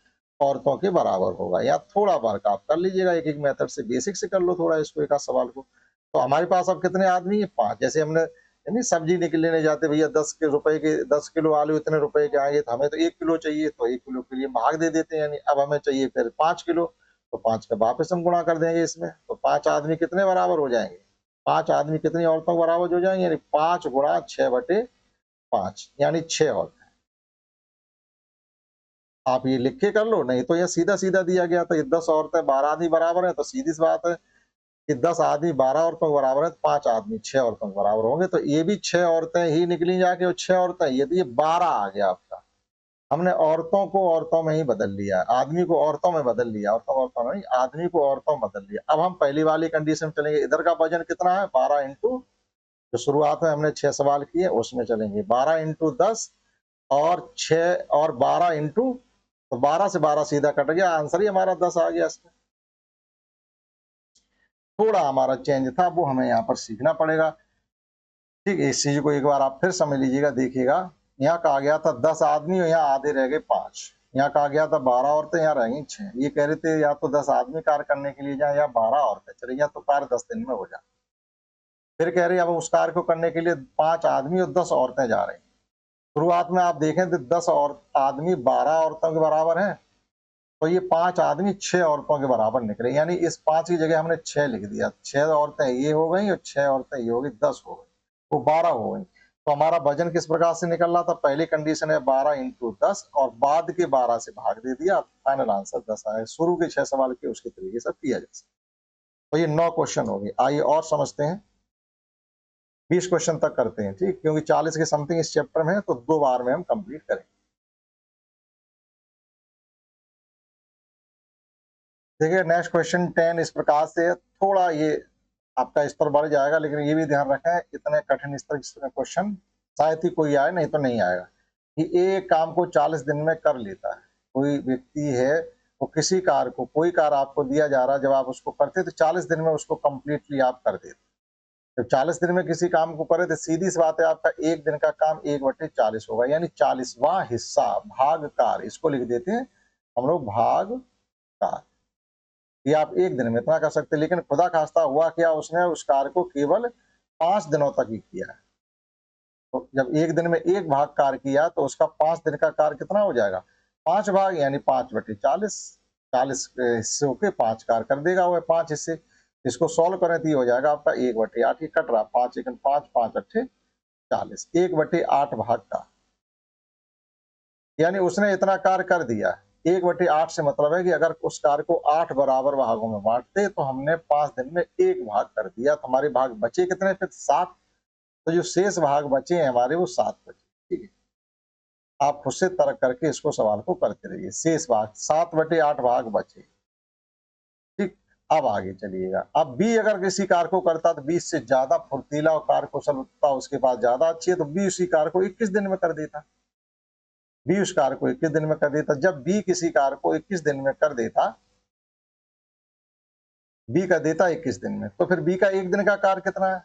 औरतों के बराबर होगा। या थोड़ा वर्क आप कर लीजिएगा, एक एक मेथड से बेसिक से कर लो थोड़ा इसको, एक सवाल को। तो हमारे पास अब कितने आदमी है, 5। जैसे हमने यानी सब्जी लेने जाते, भैया 10 किलो आलू इतने रुपए के आएंगे, तो हमें तो 1 किलो चाहिए, तो 1 किलो के लिए भाग दे देते हैं, यानी अब हमें चाहिए फिर 5 किलो, तो 5 का वापस हम गुणा कर देंगे इसमें, तो 5 आदमी कितने बराबर हो जाएंगे, 5 आदमी कितनी औरतों के बराबर हो जाएंगे, यानी 5 गुणा 6/5 यानी 6 औरतें। आप ये लिख के कर लो, नहीं तो ये सीधा सीधा दिया गया था, ये 10 औरतें 12 आदमी बराबर है, तो सीधी सी बात है कि 10 आदमी 12 औरतों के बराबर है, तो 5 आदमी 6 औरतों के बराबर होंगे, तो ये भी 6 औरतें ही निकली जाके, और 6 औरतें, ये तो ये 12 आ गया आपका। हमने औरतों को औरतों में ही बदल लिया, आदमी को औरतों में बदल लिया, औरतों में नहीं, आदमी को औरतों में बदल लिया। अब हम पहली वाली कंडीशन में चलेंगे, इधर का वजन कितना है 12 इंटू, जो शुरुआत में हमने 6 सवाल किए उसमें चलेंगे, 12 इंटू 10 और 6 और 12 इंटू, तो 12 से 12 सीधा कट गया, आंसर ही हमारा 10 आ गया। इसमें थोड़ा हमारा चेंज था, वो हमें यहाँ पर सीखना पड़ेगा। ठीक है, इस चीज को एक बार आप फिर समझ लीजिएगा, देखिएगा। यहाँ कहा गया था 10 आदमी और यहाँ आधे रह गए 5। यहाँ कहा गया था 12 औरतें, यहाँ रह गई 6। ये कह रहे थे या तो 10 आदमी कार्य करने के लिए जाए या 12 औरतें चले, या तो कार्य 10 दिन में हो जाए। फिर कह रहे अब उस कार्य को करने के लिए 5 आदमी और 10 औरतें जा रही। शुरुआत में आप देखें तो 10 और आदमी 12 औरतों के बराबर है, तो ये 5 आदमी 6 औरतों के बराबर निकले, यानी इस 5 की जगह हमने 6 लिख दिया। 6 औरतें ये हो गई और 6 औरतें ये हो गई, 10 हो गई, वो 12 हो गई। तो हमारा वजन किस प्रकार से निकल रहा था, पहली कंडीशन है 12 इंटू 10 और बाद के 12 से भाग दे दिया, फाइनल आंसर 10 आया। शुरू के 6 सवाल के उसके तरीके से किया जा सकता। तो ये 9 क्वेश्चन हो गए। आइए और समझते हैं, 20 क्वेश्चन तक करते हैं, ठीक, क्योंकि 40 के समथिंग इस चैप्टर में है, तो 2 बार में हम कंप्लीट करेंगे। देखिए नेक्स्ट क्वेश्चन 10 इस प्रकार से, थोड़ा ये आपका स्तर बढ़ जाएगा, लेकिन ये भी ध्यान रखें इतने कठिन स्तर के क्वेश्चन शायद ही कोई आए, नहीं तो नहीं आएगा। कि एक काम को 40 दिन में कर लेता है। कोई व्यक्ति है, वो किसी कार्य को, कोई कार्य आपको दिया जा रहा है, जब आप उसको करते तो 40 दिन में उसको कंप्लीटली आप कर देते। जब 40 दिन में किसी काम को करे तो सीधी सी बात है, आपका एक दिन का काम 1/40 होगा, यानी 40वां हिस्सा भाग कार्य, इसको लिख देते हैं हम लोग भाग कार्य। ये आप एक दिन में इतना कर सकते, लेकिन खुदा खास्ता हुआ क्या, उसने उस कार्य को केवल 5 दिनों तक ही किया है। तो जब एक दिन में एक भाग कार्य किया तो उसका 5 दिन का कार्य कितना हो जाएगा, 5 भाग, यानी 5/40, 40 हिस्सों के 5 कार्य कर देगा वो 5 हिस्से। इसको सॉल्व करें तो ये हो जाएगा आपका 1/8 ही कट रहा, 5 1 5 5 8 40, 1/8 भाग का, यानी उसने इतना कार्य कर दिया। 1/8 से मतलब है कि अगर उस कार्य को 8 बराबर भागों में बांटते तो हमने 5 दिन में एक भाग कर दिया, तो हमारे भाग बचे कितने, फिर 7। तो जो शेष भाग बचे हैं हमारे, वो 7 बचे। ठीक है, आप खुद से तर्क करके इसको सवाल को करते रहिए। शेष भाग 7/8 भाग बचे। ठीक, अब आगे चलिएगा। अब बी अगर किसी कार्य को करता तो 20 से ज्यादा फुर्तीला और कार्य कुशलता उसके पास ज्यादा अच्छी है, तो बी उसी कार्य को 21 दिन में कर देता। बी उस कार्य को 21 दिन में कर देता। जब बी किसी कार्य को 21 दिन में कर देता, बी का देता 21 दिन में, तो फिर बी का एक दिन का कार्य कितना है।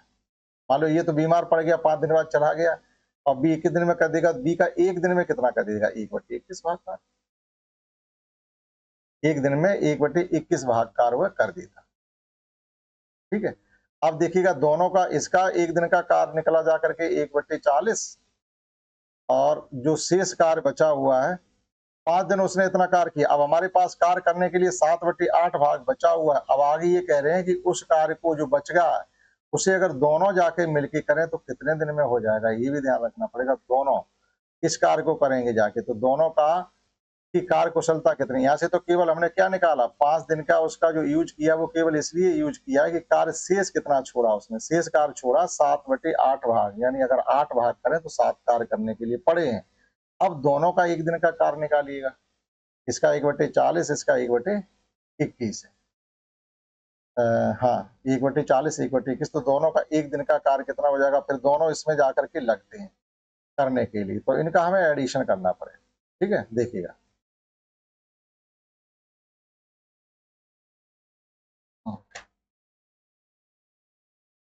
मान लो ये तो बीमार पड़ गया, 5 दिन बाद चला गया, और बी 21 दिन में कर देगा, बी का एक दिन में कितना कर देगा, 1/21 भाग कार्य। एक दिन में 1/21 भाग कार्य वह कर देता। ठीक है, अब देखिएगा दोनों का, इसका एक दिन का कार्य निकला जाकर के 1/40, और जो शेष कार्य बचा हुआ है 5 दिन उसने इतना कार्य किया। अब हमारे पास कार्य करने के लिए 7/8 भाग बचा हुआ है। अब आगे ये कह रहे हैं कि उस कार्य को जो बच गया है उसे अगर दोनों जाके मिलके करें तो कितने दिन में हो जाएगा, ये भी ध्यान रखना पड़ेगा। दोनों इस कार्य को करेंगे जाके, तो दोनों का की कार्य कुशलता कितनी। यहाँ से तो केवल हमने क्या निकाला, 5 दिन का उसका जो यूज किया वो केवल इसलिए यूज किया है कि कार्य शेष कितना छोड़ा, उसने शेष कार्य छोड़ा 7/8 भाग, यानी अगर 8 भाग करें तो 7 कार्य करने के लिए पड़े हैं। अब दोनों का एक दिन का कार्य निकालिएगा, इसका 1/40, इसका 1/21 है। हाँ, 1/40 1/21, तो दोनों का एक दिन का कार्य कितना हो जाएगा। फिर दोनों इसमें जाकर के लगते हैं करने के लिए, तो इनका हमें एडिशन करना पड़ेगा। ठीक है, देखिएगा।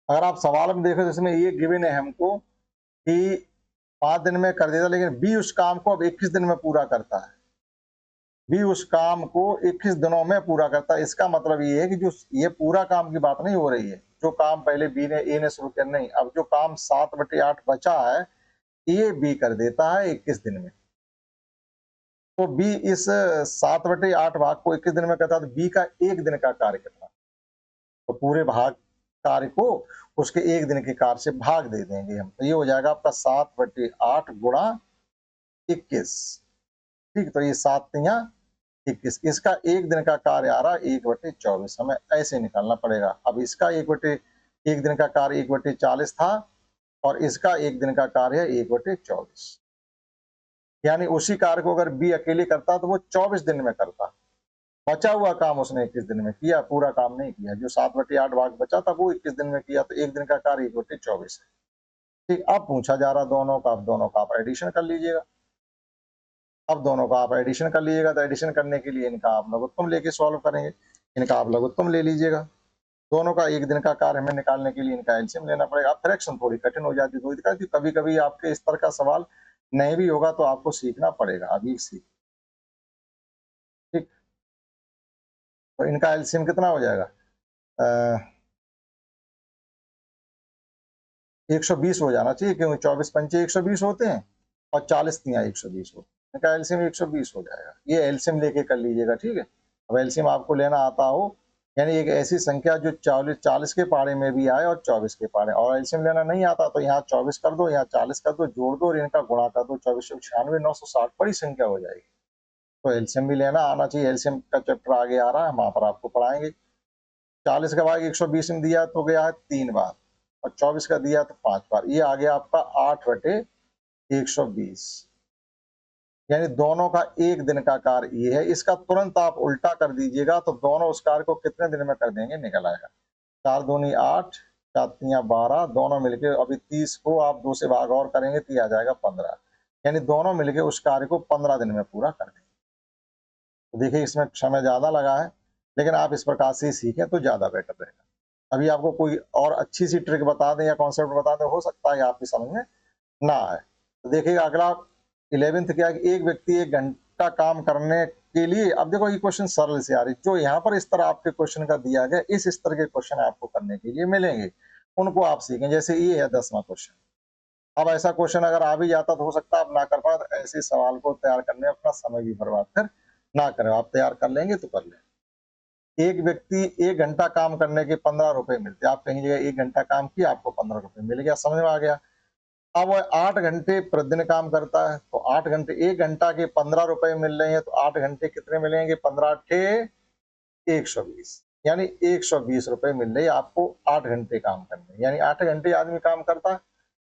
अगर आप सवाल में देखो तो इसमें ये गिवन है हमको कि 5 दिन में कर देता, लेकिन बी उस काम को अब 21 दिन में पूरा करता है। बी उस काम को 21 दिनों में पूरा करता है। इसका मतलब ये है कि जो ये पूरा काम की बात नहीं हो रही है, जो काम पहले बी ने ए ने शुरू किया, नहीं, अब जो काम 7/8 बचा है ये बी कर देता है 21 दिन में। तो बी इस 7/8 भाग को 21 दिन में करता है, तो बी का एक दिन का कार्य कितना, तो पूरे भाग कार्य को उसके एक दिन के कार्य से भाग दे देंगे हम, तो ये हो जाएगा आपका 7/8 गुणा 21। ठीक, तो ये 7×21, इसका एक दिन का कार्य आ रहा है 1/24, हमें ऐसे निकालना पड़ेगा। अब इसका एक दिन का कार्य 1/40 था, और इसका एक दिन का कार्य है 1/24। यानी उसी कार्य को अगर बी अकेले करता तो वो 24 दिन में करता, बचा हुआ काम उसने 21 दिन में किया, पूरा काम नहीं किया। जो 7/8 भाग बचा था वो 21 दिन में किया, तो एक दिन का कार्य 1/24 है। ठीक, अब पूछा जा रहा दोनों का, अब दोनों का आप एडिशन कर लीजिएगा। अब दोनों का आप एडिशन कर लीजिएगा, तो एडिशन करने के लिए इनका आप लघुत्तम लेके सॉल्व करेंगे। इनका आप लघुत्तम ले लीजिएगा। दोनों का एक दिन का कार्य हमें निकालने के लिए इनका एलसीएम लेना पड़ेगा। अब फ्रैक्शन थोड़ी कठिन हो जाती है, कभी कभी आपके स्तर का सवाल नहीं भी होगा तो आपको सीखना पड़ेगा, अभी सीख। ठीक, तो इनका एलसीएम कितना हो जाएगा? 120 हो जाना चाहिए, क्योंकि 24 पंचे 120 होते हैं और 40 तिया 120 होते हैं। इनका एलसीएम 120 हो जाएगा। ये एलसीएम लेके कर लीजिएगा, ठीक है। अब एलसीएम आपको लेना आता हो, यानी एक ऐसी संख्या जो 40 के पारे में भी आए और 24 के पारे, और एलसीएम लेना नहीं आता तो यहाँ 24 कर दो, यहाँ 40 कर दो, जोड़ दो और इनका गुणा कर दो। 2496 960 बड़ी संख्या हो जाएगी। तो एलसीएम भी लेना आना चाहिए। एलसीएम का चैप्टर आगे आ रहा है, वहां पर आपको पढ़ाएंगे। 40 का भाग 120 में दिया तो गया है 3 बार, और 24 का दिया तो 5 बार। ये आ गया आपका 8/120, यानी दोनों का एक दिन का कार्य ये है। इसका तुरंत आप उल्टा कर दीजिएगा तो दोनों उस कार्य को कितने दिन में कर देंगे निकल आएगा। 4 दूनी 8, 4 तिया 12, दोनों मिलके अभी 30 को आप 2 से भाग और करेंगे तो आ जाएगा 15, यानी दोनों मिलके उस कार्य को 15 दिन में पूरा कर देंगे। तो देखिए इसमें समय ज्यादा लगा है, लेकिन आप इस प्रकार से सीखें तो ज्यादा बेटर रहेगा। अभी आपको कोई और अच्छी सी ट्रिक बता दें या कॉन्सेप्ट बता दें, हो सकता है आपकी समझ में ना आए। तो देखिएगा अगला 11th क्या है कि एक व्यक्ति 1 घंटा काम करने के लिए, अब देखो ये क्वेश्चन सरल से आ रही, जो यहाँ पर इस तरह आपके क्वेश्चन का दिया गया, इस स्तर के क्वेश्चन आपको करने के लिए मिलेंगे, उनको आप सीखें। जैसे ये है 10वां क्वेश्चन। अब ऐसा क्वेश्चन अगर आ भी जाता तो हो सकता है आप ना कर पाए, तो ऐसे सवाल को तैयार करने में अपना समय भी बर्बाद कर ना करें। आप तैयार कर लेंगे तो कर लें। एक व्यक्ति 1 घंटा काम करने के 15 रुपए मिलते हैं। आप कहीं जगह 1 घंटा काम किया, आपको 15 रुपए मिल गया, समझ में आ गया। अब वह 8 घंटे प्रतिदिन काम करता है, तो 8 घंटे, 1 घंटा के 15 रुपए मिल रहे हैं, तो 8 घंटे कितने मिलेंगे? 15 अट्ठे 120, यानी 120 रुपए मिल रहे आपको 8 घंटे काम करने। यानी 8 घंटे आदमी काम करता है,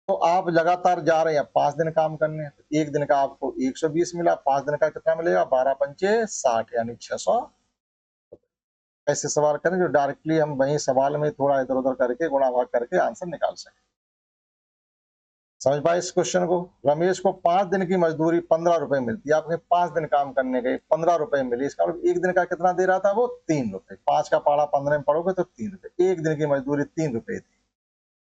तो आप लगातार जा रहे हैं 5 दिन काम करने, तो एक दिन का आपको 120 मिला, 5 दिन का कितना मिलेगा? 12 पंचे 60, यानी 600। ऐसे सवाल करें जो डायरेक्टली हम वही सवाल में थोड़ा इधर उधर करके गुणा भाग करके आंसर निकाल सकें। समझ पाए इस क्वेश्चन को? रमेश को 5 दिन की मजदूरी 15 रुपए मिलती है। आपने 5 दिन काम करने गए, 15 रुपए मिले, इसका मतलब एक दिन का कितना दे रहा था वो? 3 रुपए। 5 का पाड़ा 15 में पढ़ोगे तो 3 रुपए। एक दिन की मजदूरी 3 रुपए थी।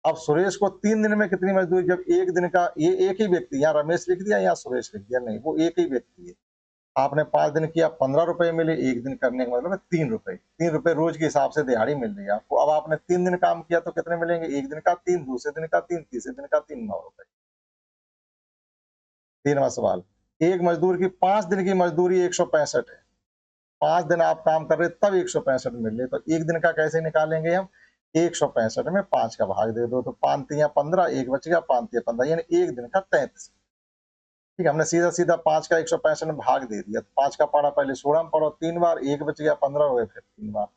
अब सुरेश को 3 दिन में कितनी मजदूरी? जब एक दिन का, ये एक ही व्यक्ति, यहाँ रमेश लिख दिया यहाँ सुरेश लिख दिया, नहीं, वो एक ही व्यक्ति है। आपने 5 दिन किया, 15 रुपए मिले, एक दिन करने का मतलब 3 रुपए। 3 रुपए रोज के हिसाब से दिहाड़ी मिल रही है आपको। अब आपने 3 दिन काम किया तो कितने मिलेंगे? एक दिन का 3, दूसरे दिन का 3, तीसरे दिन का 3, 9 रुपए। 3वां सवाल, एक मजदूर की 5 दिन की मजदूरी 165 है। 5 दिन आप काम कर रहे तब 165 मिल रहे, तो एक दिन का कैसे निकालेंगे हम? 165 में 5 का भाग दे दो, तो 5 तिया 15, एक बच गया, 5 तिया 15, यानी एक दिन का 33। ठीक है, हमने सीधा सीधा 5 का 165 में भाग दे दिया। 5 का पारा पहले 16 में पढ़ो 3 बार, एक बच गया, 15 हो गए फिर 3 बार।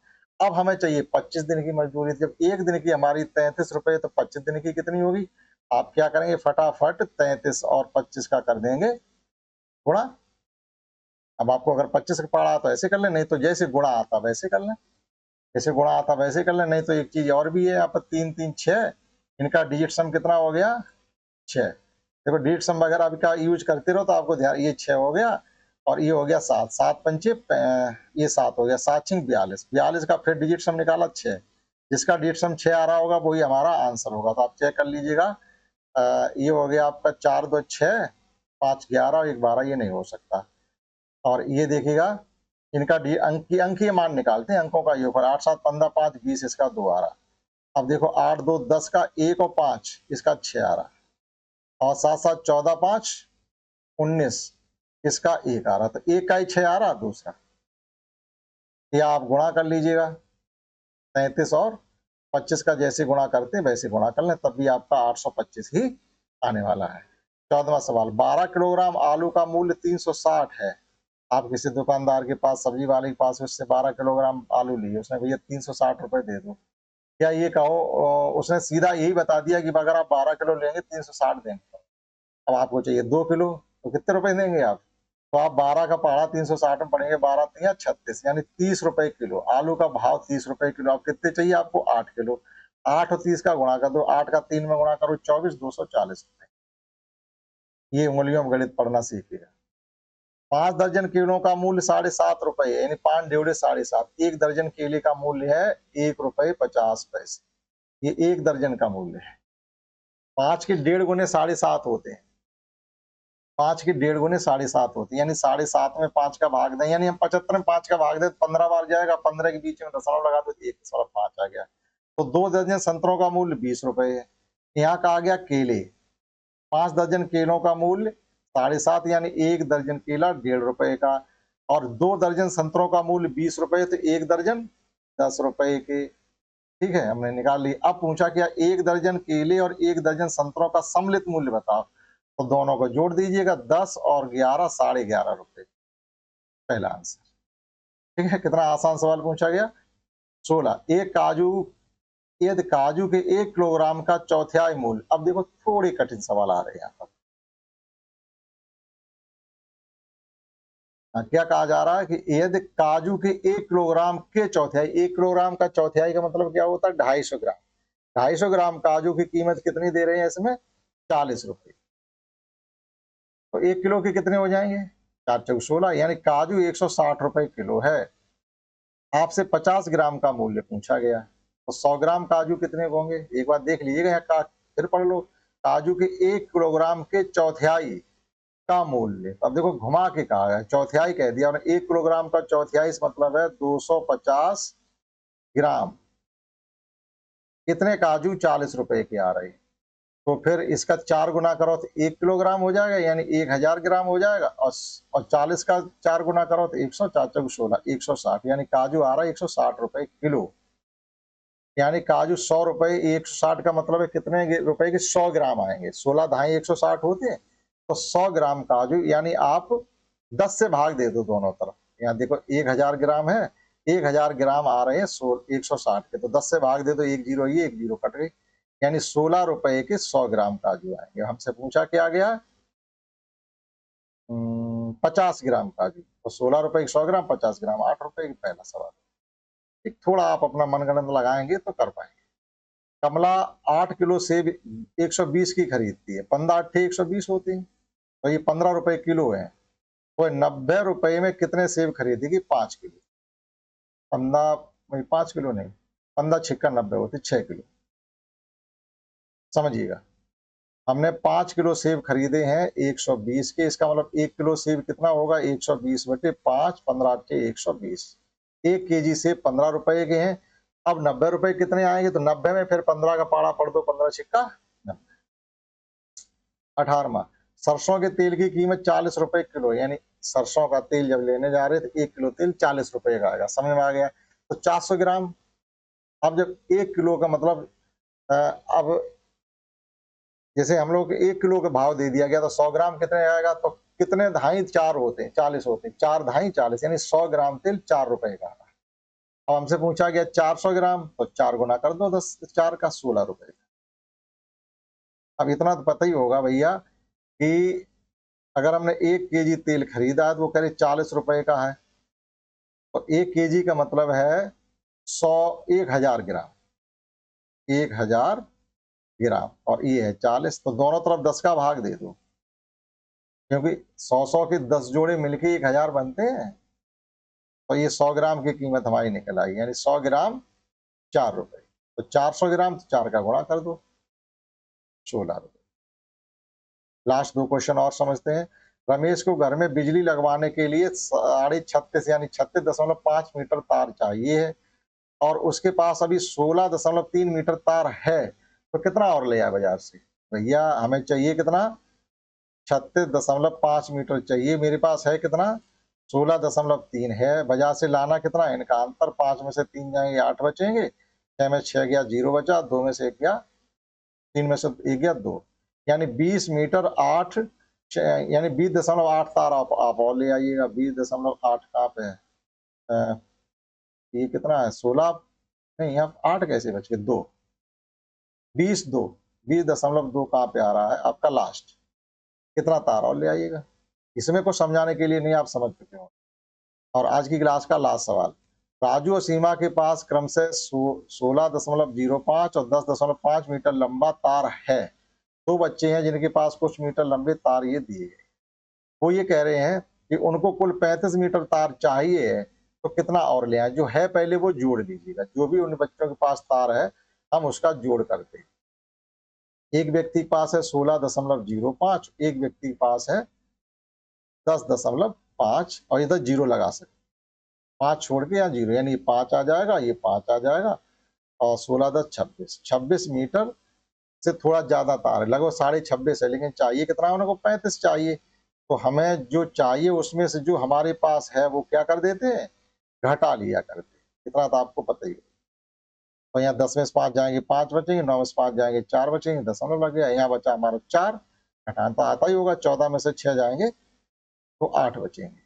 अब हमें चाहिए 25 दिन की मजदूरी। जब एक दिन की हमारी 33 रुपए, तो 25 दिन की कितनी होगी? आप क्या करेंगे? फटाफट 33 और 25 का कर देंगे गुणा। अब आपको अगर 25 का पढ़ा तो ऐसे कर ले, नहीं तो जैसे गुणा आता वैसे कर ले। जैसे गुणा आता वैसे कर ले, नहीं तो एक चीज और भी है, यहाँ पर 3 3 6, इनका डिजिट सम कितना हो गया? 6। देखो डिजिट सम वगैरह अभी का यूज करते रहो तो आपको ध्यान, ये 6 हो गया और ये हो गया 7, 7 पंचे ये 7 हो गया, 7 छिंग 42, 42 का फिर डिजिट सम निकाला 6, जिसका डिजिट सम 6 आ रहा होगा वही हमारा आंसर होगा। तो आप चेक कर लीजिएगा। ये हो गया आपका 4 2 6, 5 11 और 1 12, ये नहीं हो सकता। और ये देखिएगा इनका अंकीय मान निकालते हैं, अंकों का योग 8 7 15 5 20, इसका 2 आ रहा। अब देखो 8 2 10 का 1 और 5, इसका 6 आ रहा, और 7 7 14 5 19, इसका 1 आ रहा, तो 1 का ही 6 आ रहा, दूसरा। या आप गुणा कर लीजिएगा 33 और 25 का, जैसे गुणा करते वैसे गुणा कर लें, तब भी आपका 825 ही आने वाला है। 14वां सवाल, 12 किलोग्राम आलू का मूल्य 360 है। आप किसी दुकानदार के पास, सब्जी वाले के पास उससे 12 किलोग्राम आलू लिए, उसने भैया 360 रुपए दे दो। क्या ये कहो उसने सीधा यही बता दिया कि अगर आप 12 किलो लेंगे 360 देंगे। अब आपको चाहिए 2 किलो, तो कितने रुपए देंगे आप? तो आप 12 का पहाड़ा 360 में पड़ेंगे, 12 या 36 यानी 30 रुपए किलो। आलू का भाव 30 रुपए किलो। आप कितने चाहिए आपको? 8 किलो। 8 और 30 का गुणा कर दो, 8 का 3 में गुणा करो 24, 240 रुपए। ये उंगलियों में गणित पढ़ना सीखिएगा। 5 दर्जन केलों का मूल्य 7.5 रुपए यानी 5 × 7.5। 1 दर्जन केले का मूल्य है 1 रुपए 50 पैसे। ये 1 दर्जन का मूल्य है। 5 के 1.5 गुने 7.5 होते हैं। 5 के 1.5 गुने 7.5 होते हैं, यानी 7.5 में 5 का भाग दें, यानी हम 75 में 5 का भाग दें 15 बार जाएगा, 15 के बीच में दशमलव लगा दो 1.5 आ गया। तो 2 दर्जन संतरों का मूल्य 20 रुपए है। यहाँ का आ गया केले। 5 दर्जन केलों का मूल्य 7.5 यानी 1 दर्जन केला 1.5 रुपए का, और 2 दर्जन संतरों का मूल्य 20 रुपए, तो 1 दर्जन 10 रुपए के। ठीक है, हमने निकाल ली। अब पूछा क्या 1 दर्जन केले और 1 दर्जन संतरों का सम्मिलित मूल्य बताओ। तो दोनों को जोड़ दीजिएगा, 10 और 11 11.5 रुपए। पहला आंसर। ठीक है, कितना आसान सवाल पूछा गया। 16 एक काजू, यदि काजू के 1 किलोग्राम का चौथाई मूल्य। अब देखो थोड़े कठिन सवाल आ रहे हैं यहाँ पर। क्या कहा जा रहा है कि यदि काजू के 1 किलोग्राम के चौथाई, 1 किलोग्राम का चौथाई का मतलब क्या होता है? 250 ग्राम। 250 ग्राम काजू की कीमत कितनी दे रहे हैं इसमें? 40 रुपए। तो 1 किलो के कितने हो जाएंगे? 4 चौक 16, यानी काजू 160 रुपए किलो है। आपसे 50 ग्राम का मूल्य पूछा गया, तो 100 ग्राम काजू कितने होंगे? एक बार देख लीजिएगा, यहाँ फिर पढ़ लो। काजू के 1 किलोग्राम के चौथाई का मूल्य। अब देखो घुमा के कहा है, चौथाई कह दिया और 1 किलोग्राम का चौथाई इस मतलब है 250 ग्राम। कितने काजू? 40 रुपए के आ रहे हैं। तो फिर इसका 4 गुना करो तो 1 किलोग्राम हो जाएगा, यानी 1000 ग्राम हो जाएगा, और 40 का 4 गुना करो तो 100, 4 चौक 16, 160, यानी काजू आ रहा है 160 रुपए किलो। यानी काजू 100 रुपए, 160 का मतलब है कितने रुपए के? 100 ग्राम आएंगे। 16 ढाई 160 होते हैं, तो 100 ग्राम काजू, यानी आप 10 से भाग दे दो दोनों तरफ। यहाँ देखो 1000 ग्राम है, 1000 ग्राम आ रहे हैं 160 के, तो 10 से भाग दे दो, 1 जीरो, ये 1 जीरो कट गई, यानी 16 रुपए के 100 ग्राम काजू आएंगे। हमसे पूछा क्या गया? 50 ग्राम काजू, तो 16 रुपए के 100 ग्राम, 50 ग्राम 8 रुपए की। पहला सवाल। ठीक, थोड़ा आप अपना मनगणन लगाएंगे तो कर पाएंगे। कमला 8 किलो सेब 120 की खरीदती है। 15 8 120 होती है, तो ये 15 रुपए किलो है। तो 90 रुपए में कितने सेब खरीदेगी? 5 किलो। 15 5 किलो नहीं, 15 छिक्का 90 होती, 6 किलो। समझिएगा, हमने 5 किलो सेब खरीदे हैं 120 के, इसका मतलब 1 किलो सेब कितना होगा? 120 बटे 5, 15 8 120। 1 केजी सेब 15 रुपए के हैं। अब 90 रुपए कितने आएंगे? तो 90 में फिर 15 का पाड़ा पढ़ दो, 15 छिक्का 18वां। सरसों के तेल की कीमत 40 रुपए किलो, यानी सरसों का तेल जब लेने जा रहे थे 1 किलो तेल 40 रुपए का आएगा। समझ में आ गया? तो 400 ग्राम। अब जब 1 किलो का मतलब अब जैसे हम लोग 1 किलो का भाव दे दिया गया, तो 100 ग्राम कितने आएगा? तो कितने ढाई 4 होते हैं? 40 होते हैं, 4 ढाई 40, यानी 100 ग्राम तेल 4 रुपए का। अब हमसे पूछा गया 400 ग्राम, तो 4 गुना कर दो, 10 4 का 16 रुपए। अब इतना तो पता ही होगा भैया कि अगर हमने 1 केजी तेल खरीदा है तो वो करीब 40 रुपए का है, तो 1 केजी का मतलब है 100 1000 ग्राम, 1000 ग्राम, और ये है 40, तो दोनों तरफ 10 का भाग दे दो, क्योंकि 100 के 10 जोड़े मिलके 1000 बनते हैं। तो ये 100 ग्राम की कीमत हमारी निकल आई, यानी 100 ग्राम 4 रुपए। तो 400 ग्राम तो 4 का गुणा कर दो, 16 रुपए। लास्ट 2 क्वेश्चन और समझते हैं। रमेश को घर में बिजली लगवाने के लिए 36.5 यानी 36.5 मीटर तार चाहिए है, और उसके पास अभी 16.3 मीटर तार है, तो कितना और ले आए बाजार से? भैया हमें चाहिए कितना? 36.5 मीटर चाहिए, मेरे पास है कितना? 16.3 है। बाजार से लाना कितना है? इनका अंतर 5 में से 3 जाएंगे 8 बचेंगे, 6 में 6 गया 0 बचा, 2 में से 1 गया, 3 में से 1 गया 2, यानी 20 मीटर 8, यानी 20.8 तार आप और ले आइएगा। 20.8 कहाँ पे है? ये कितना है? 16 नहीं, आप 8 कैसे बच गए? 2 20 2 20.2 कहाँ पे आ रहा है आपका? लास्ट कितना तार और ले आइएगा। इसमें कुछ समझाने के लिए नहीं, आप समझ चुके हो। और आज की क्लास का लास्ट सवाल, राजू और सीमा के पास क्रमशः 16.05 और 10.5 मीटर लंबा तार है। दो बच्चे हैं जिनके पास कुछ मीटर लंबे तार ये दिए गए। वो ये कह रहे हैं कि उनको कुल 35 मीटर तार चाहिए, तो कितना और ले आए? जो है पहले वो जोड़ लीजिएगा, जो भी उन बच्चों के पास तार है हम उसका जोड़ करते हैं। एक व्यक्ति के पास है 16.05, एक व्यक्ति के पास है 10.5 और इधर जीरो लगा सकते, 5 छोड़ के यहाँ जीरो, यानी 5 आ जाएगा, ये 5 आ जाएगा और 16 10 26, 26 मीटर से थोड़ा ज्यादा तार है, लगभग 26.5 है, लेकिन चाहिए कितना है उनको? 35 चाहिए। तो हमें जो चाहिए उसमें से जो हमारे पास है वो क्या कर देते हैं? घटा लिया करते हैं। कितना था आपको पता ही है। तो यहाँ 10 में से 5 जाएंगे 5 बचेंगे, 9 में से 5 जाएंगे 4 बचेंगे, दशमलव लग गया, यहाँ बचा हमारा 4, घटाना तो आता ही होगा, 14 में से 6 जाएंगे तो 8 बचेंगे।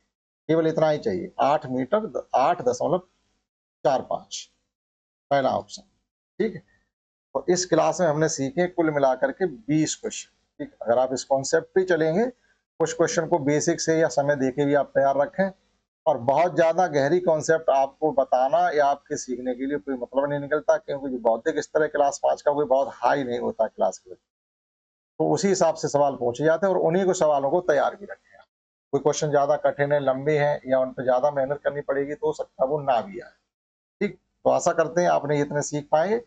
केवल इतना ही चाहिए, 8 मीटर 8.45, पहला ऑप्शन। ठीक है, तो इस क्लास में हमने सीखे कुल मिलाकर के 20 क्वेश्चन। ठीक, अगर आप इस कॉन्सेप्ट पे चलेंगे, कुछ क्वेश्चन को बेसिक से या समय देके भी आप तैयार रखें, और बहुत ज्यादा गहरी कॉन्सेप्ट आपको बताना या आपके सीखने के लिए कोई मतलब नहीं निकलता, क्योंकि जो बौद्धिक स्तर है क्लास 5 का कोई बहुत हाई नहीं होता क्लास के, तो उसी हिसाब से सवाल पूछे जाते हैं और उन्हीं को सवालों को तैयार भी रखें। कोई क्वेश्चन ज्यादा कठिन है, लंबे हैं या उन पर ज्यादा मेहनत करनी पड़ेगी तो हो सकता है वो ना भी आए। ठीक, तो आशा करते हैं आपने इतने सीख पाए।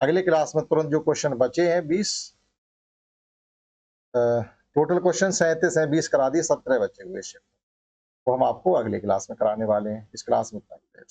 अगले क्लास में तुरंत जो क्वेश्चन बचे हैं 20, टोटल क्वेश्चन 37 हैं, 20 करा दिए, 17 बचे हुए, वो हम आपको अगले क्लास में कराने वाले हैं। इस क्लास में इतना ही है।